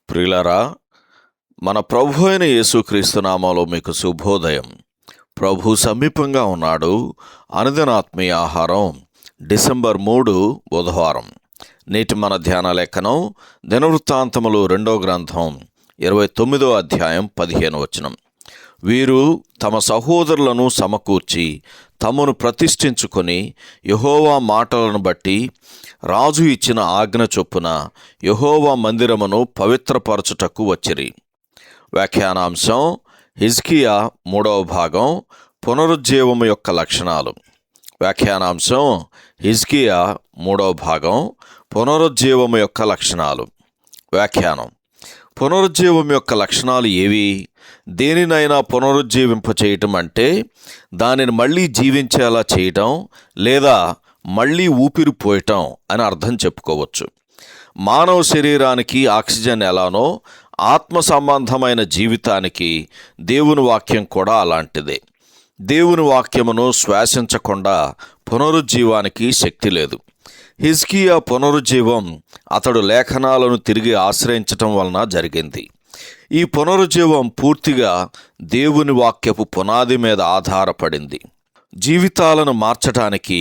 ప్రియులారా, మన ప్రభు అయిన యేసుక్రీస్తు నామములో మీకు శుభోదయం. ప్రభు సమీపంగా ఉన్నాడు. అనుదిన ఆత్మీయ ఆహారం డిసెంబర్ 3 బుధవారం. నేటి మన ధ్యాన లేఖనం దినవృత్తాంతములు 2వ గ్రంథం 29వ అధ్యాయం 15వ వచనం. వీరు తమ సహోదరులను సమకూర్చి తమను ప్రతిష్ఠించుకొని యెహోవా మాటలను బట్టి రాజు ఇచ్చిన ఆజ్ఞ చొప్పున యెహోవా మందిరమును పవిత్రపరచుటకు వచ్చిరి. వ్యాఖ్యానాంశం హిజ్కియా 3వ భాగం పునరుజ్జీవము యొక్క లక్షణాలు. వ్యాఖ్యానాంశం హిజ్కియా 3వ భాగం పునరుజ్జీవము యొక్క లక్షణాలు. వ్యాఖ్యానం: పునరుజ్జీవం యొక్క లక్షణాలు ఏవి? దేనినైనా పునరుజ్జీవింపచేయటం అంటే దానిని మళ్ళీ జీవించేలా చేయటం లేదా మళ్ళీ ఊపిరి పోయటం అని అర్థం చెప్పుకోవచ్చు. మానవ శరీరానికి ఆక్సిజన్ ఎలానో ఆత్మ సంబంధమైన జీవితానికి దేవుని వాక్యం కూడా అలాంటిదే. దేవుని వాక్యమును శ్వాసించకుండా పునరుజ్జీవానికి శక్తి లేదు. హిజ్కియా పునరుజ్జీవం అతడు లేఖనాలను తిరిగి ఆశ్రయించటం వలన జరిగింది. ఈ పునరుజ్జీవం పూర్తిగా దేవుని వాక్యపు పునాది మీద ఆధారపడింది. జీవితాలను మార్చటానికి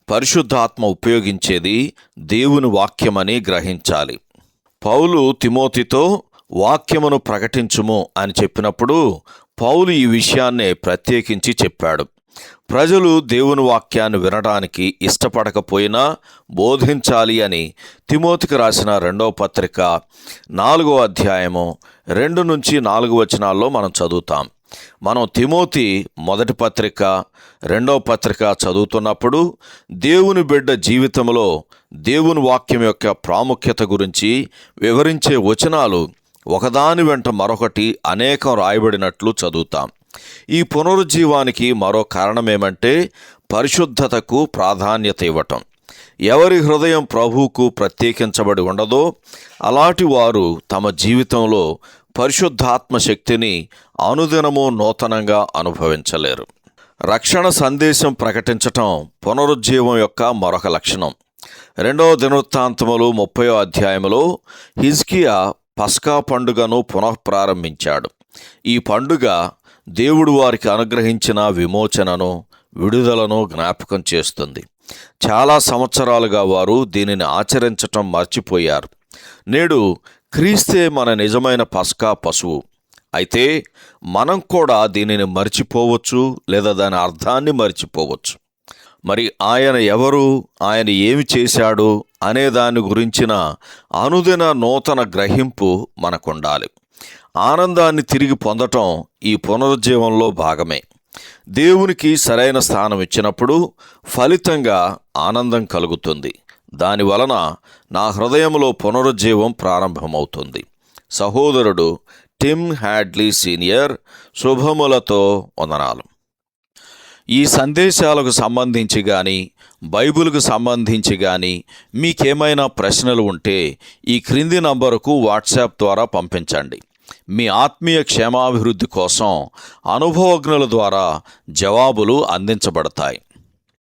పరిశుద్ధాత్మ ఉపయోగించేది దేవుని వాక్యమని గ్రహించాలి. పౌలు తిమోతితో వాక్యమును ప్రకటించుము అని చెప్పినప్పుడు పౌలు ఈ విషయాన్నే ప్రత్యేకించి చెప్పాడు. ప్రజలు దేవుని వాక్యాన్ని వినడానికి ఇష్టపడకపోయినా బోధించాలి అని తిమోతికి రాసిన 2వ పత్రిక 4వ అధ్యాయము 2-4 వచనాల్లో మనం చదువుతాం. మనం తిమోతి 1వ పత్రిక 2వ పత్రిక చదువుతున్నప్పుడు దేవుని బిడ్డ జీవితంలో దేవుని వాక్యం యొక్క ప్రాముఖ్యత గురించి వివరించే వచనాలు ఒకదాని వెంట మరొకటి అనేకం రాయబడినట్లు చదువుతాం. ఈ పునరుజ్జీవానికి మరో కారణమేమంటే పరిశుద్ధతకు ప్రాధాన్యత ఇవ్వటం. ఎవరి హృదయం ప్రభువుకు ప్రత్యేకించబడి ఉండదో అలాంటి వారు తమ జీవితంలో పరిశుద్ధాత్మ శక్తిని అనుదినము నూతనంగా అనుభవించలేరు. రక్షణ సందేశం ప్రకటించటం పునరుజ్జీవం యొక్క మరొక లక్షణం. 2వ దినవృత్తాంతములు 30వ అధ్యాయములో హిజ్కియా పస్కా పండుగను పునఃప్రారంభించాడు. ఈ పండుగ దేవుడు వారికి అనుగ్రహించిన విమోచనను, విడుదలను జ్ఞాపకం చేస్తుంది. చాలా సంవత్సరాలుగా వారు దీనిని ఆచరించటం మర్చిపోయారు. నేడు క్రీస్తే మన నిజమైన పస్కా పశువు. అయితే మనం కూడా దీనిని మర్చిపోవచ్చు లేదా దాని అర్థాన్ని మర్చిపోవచ్చు. మరి ఆయన ఎవరు, ఆయన ఏమి చేశాడు అనే దాని గురించిన అనుదిన నూతన గ్రహింపు మనకుండాలి. ఆనందాన్ని తిరిగి పొందటం ఈ పునరుజ్జీవంలో భాగమే. దేవునికి సరైన స్థానం ఇచ్చినప్పుడు ఫలితంగా ఆనందం కలుగుతుంది. దానివలన నా హృదయంలో పునరుజ్జీవం ప్రారంభమవుతుంది. సహోదరుడు టిమ్ హ్యాడ్లీ సీనియర్ శుభములతో వందనాలు. ఈ సందేశాలకు సంబంధించి కానీ బైబిల్కు సంబంధించి కానీ మీకేమైనా ప్రశ్నలు ఉంటే ఈ క్రింది నంబరుకు వాట్సాప్ ద్వారా పంపించండి. మీ ఆత్మీయ క్షేమాభివృద్ధి కోసం అనుభవజ్ఞుల ద్వారా జవాబులు అందించబడతాయి.